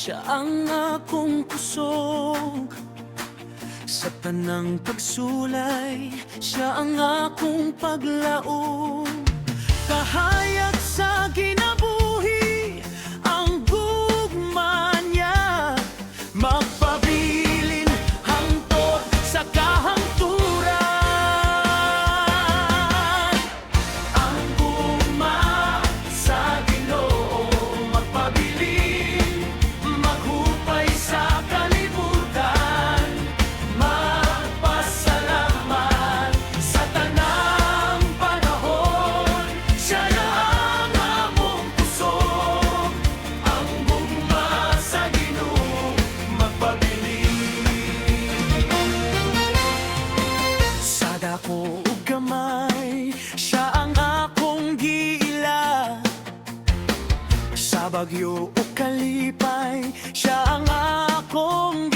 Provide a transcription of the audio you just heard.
siya ang akong kusog. Sa tanang pagsulay, siya ang akong paglaom. Kahayag sa ginabuhi ang gugma niya, magpabilin hangtod sa kahangturan. Ang gugma sa Ginoo, magpabilin, maghupay sa kalibutan, magpasalamat sa tanang panahon. Siya na ang among kusog, ang gugma sa Ginoo, magpabilin. Sa dako ug gamay, siya ang akong giila. Sa bagyo o kalipay, siya ang akong